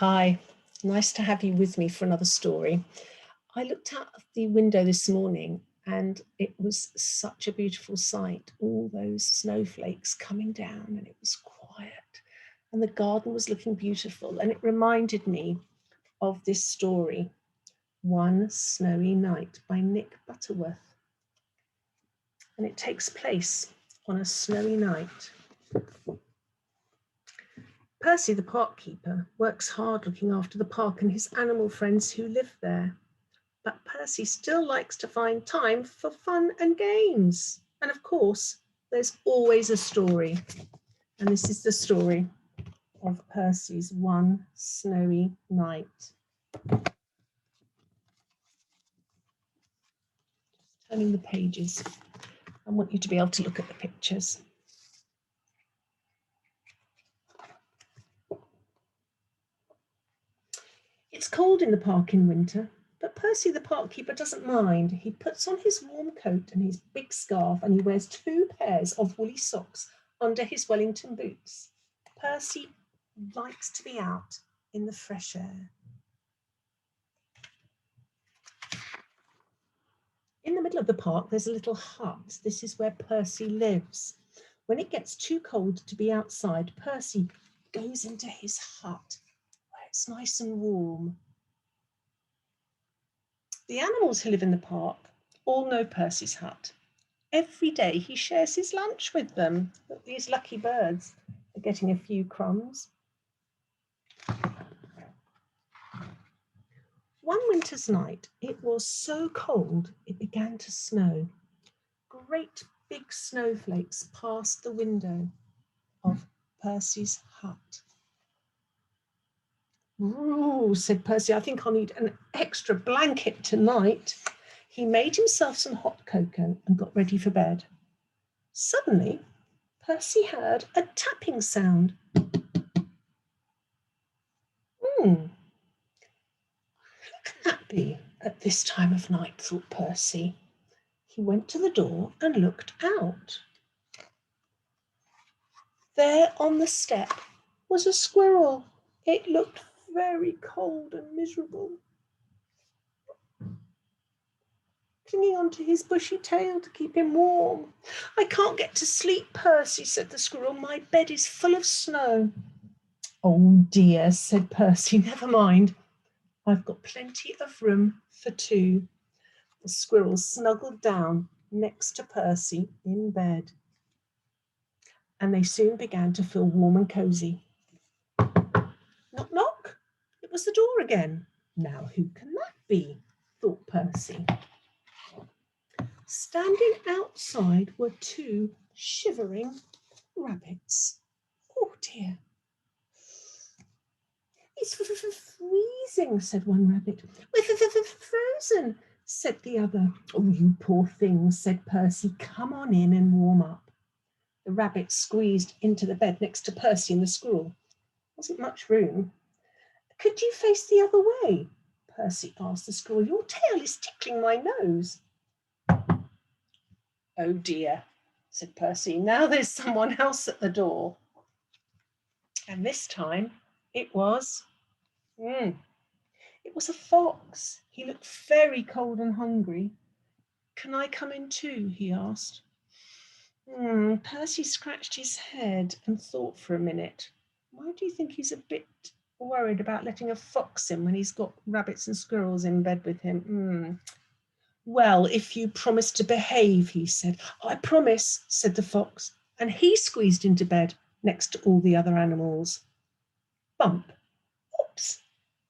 Hi, nice to have you with me for another story. I looked out of the window this morning and it was such a beautiful sight. All those snowflakes coming down and it was quiet and the garden was looking beautiful. And it reminded me of this story, One Snowy Night by Nick Butterworth. And it takes place on a snowy night. Percy, the park keeper, works hard looking after the park and his animal friends who live there. But Percy still likes to find time for fun and games. And of course, there's always a story. And this is the story of Percy's One Snowy Night. Turning the pages. I want you to be able to look at the pictures. It's cold in the park in winter, but Percy the park keeper doesn't mind. He puts on his warm coat and his big scarf and he wears 2 pairs of woolly socks under his Wellington boots. Percy likes to be out in the fresh air. In the middle of the park, there's a little hut. This is where Percy lives. When it gets too cold to be outside, Percy goes into his hut where it's nice and warm. The animals who live in the park all know Percy's hut. Every day he shares his lunch with them. Look, these lucky birds are getting a few crumbs. One winter's night, it was so cold it began to snow. Great big snowflakes passed the window of Percy's hut. "Ooh," said Percy, "I think I'll need an extra blanket tonight." He made himself some hot cocoa and got ready for bed. Suddenly, Percy heard a tapping sound. Who can that be at this time of night, thought Percy. He went to the door and looked out. There on the step was a squirrel. It looked very cold and miserable, clinging onto his bushy tail to keep him warm. "I can't get to sleep, Percy," said the squirrel. "My bed is full of snow." "Oh dear," said Percy, "never mind. I've got plenty of room for 2. The squirrel snuggled down next to Percy in bed, and they soon began to feel warm and cosy. Knock, knock. It was the door again. Now who can that be, thought Percy. Standing outside were 2 shivering rabbits. "Oh dear, it's freezing," said one rabbit. "We're frozen," said the other. "Oh, you poor things," said Percy. "Come on in and warm up." The rabbit squeezed into the bed next to Percy and the squirrel. Wasn't much room. "Could you face the other way?" Percy asked the squirrel. "Your tail is tickling my nose." "Oh dear," said Percy. "Now there's someone else at the door." And this time it was a fox. He looked very cold and hungry. "Can I come in too?" he asked. Percy scratched his head and thought for a minute. Why do you think he's a bit worried about letting a fox in when he's got rabbits and squirrels in bed with him? "Well, if you promise to behave," he said. "I promise," said the fox, and he squeezed into bed next to all the other animals. Bump! Oops!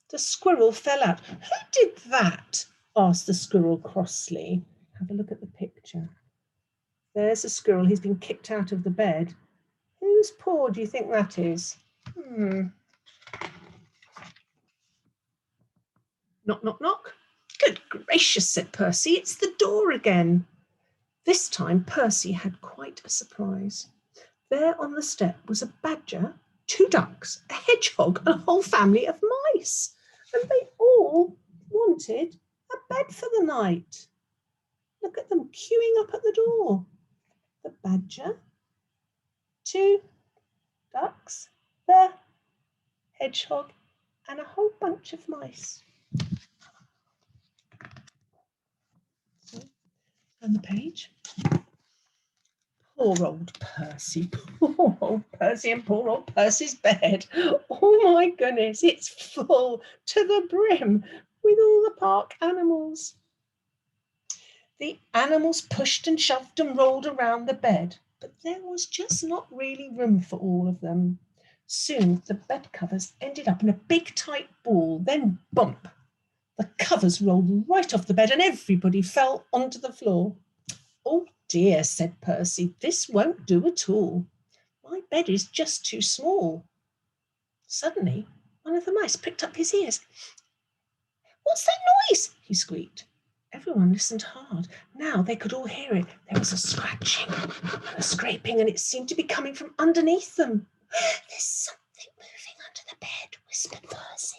The squirrel fell out. "Who did that?" asked the squirrel crossly. Have a look at the picture. There's a squirrel. He's been kicked out of the bed. Whose paw do you think that is? Knock, knock, knock. "Good gracious," said Percy. "It's the door again." This time Percy had quite a surprise. There on the step was a badger, 2 ducks, a hedgehog, and a whole family of mice. And they all wanted a bed for the night. Look at them queuing up at the door. The badger, 2 ducks, the hedgehog, and a whole bunch of mice. And the page. Poor old Percy, poor old Percy, and poor old Percy's bed. Oh my goodness, it's full to the brim with all the park animals. The animals pushed and shoved and rolled around the bed, but there was just not really room for all of them. Soon the bed covers ended up in a big tight ball, then bump. The covers rolled right off the bed and everybody fell onto the floor. Oh dear, said Percy, this won't do at all. My bed is just too small. Suddenly, one of the mice pricked up his ears. What's that noise? He squeaked. Everyone listened hard. Now they could all hear it. There was a scratching and a scraping, and it seemed to be coming from underneath them. There's something moving under the bed, whispered Percy.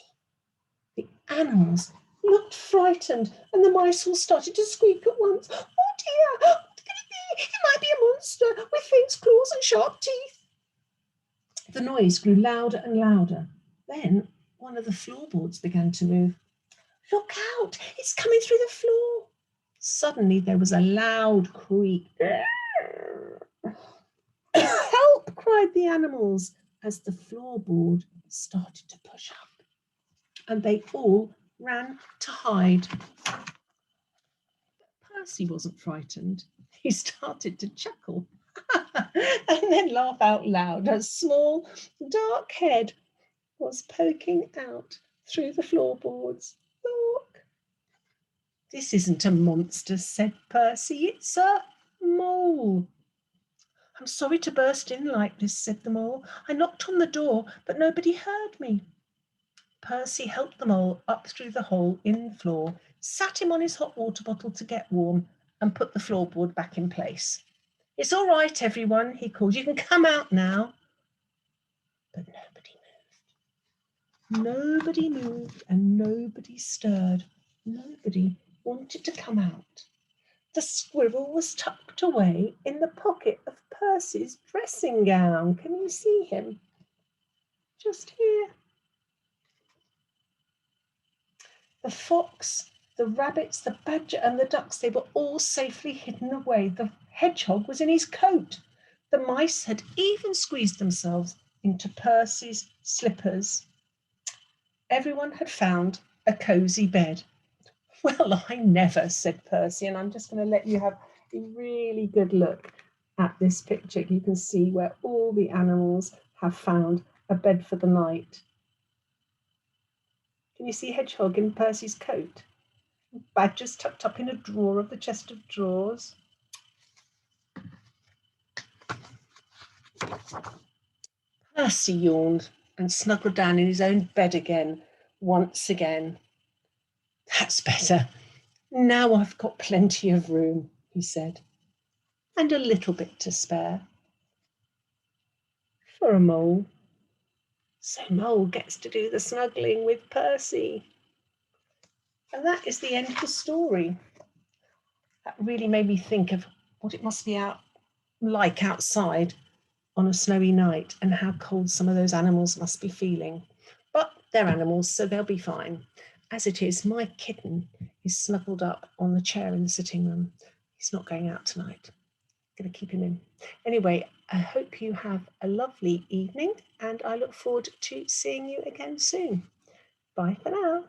The animals looked frightened, and the mice all started to squeak at once. Oh dear, what can it be? It might be a monster with fangs, claws, and sharp teeth. The noise grew louder and louder. Then one of the floorboards began to move. Look out, it's coming through the floor. Suddenly there was a loud creak. Help, cried the animals as the floorboard started to push up. And they all ran to hide. Percy wasn't frightened. He started to chuckle and then laugh out loud. A small, dark head was poking out through the floorboards. Look. This isn't a monster, said Percy. It's a mole. I'm sorry to burst in like this, said the mole. I knocked on the door, but nobody heard me. Percy helped the mole up through the hole in the floor, sat him on his hot water bottle to get warm, and put the floorboard back in place. It's all right, everyone, he called. You can come out now. But nobody moved. Nobody moved and nobody stirred. Nobody wanted to come out. The squirrel was tucked away in the pocket of Percy's dressing gown. Can you see him? Just here. The fox, the rabbits, the badger and the ducks, they were all safely hidden away. The hedgehog was in his coat. The mice had even squeezed themselves into Percy's slippers. Everyone had found a cosy bed. Well, I never, said Percy, and I'm just going to let you have a really good look at this picture. You can see where all the animals have found a bed for the night. Can you see Hedgehog in Percy's coat? Badger's tucked up in a drawer of the chest of drawers. Percy yawned and snuggled down in his own bed again, once again. That's better. Now I've got plenty of room, he said, and a little bit to spare. For a mole. So Mole gets to do the snuggling with Percy. And that is the end of the story. That really made me think of what it must be like outside on a snowy night and how cold some of those animals must be feeling. But they're animals, so they'll be fine. As it is, my kitten is snuggled up on the chair in the sitting room. He's not going out tonight. I'm going to keep him in. Anyway, I hope you have a lovely evening and I look forward to seeing you again soon. Bye for now.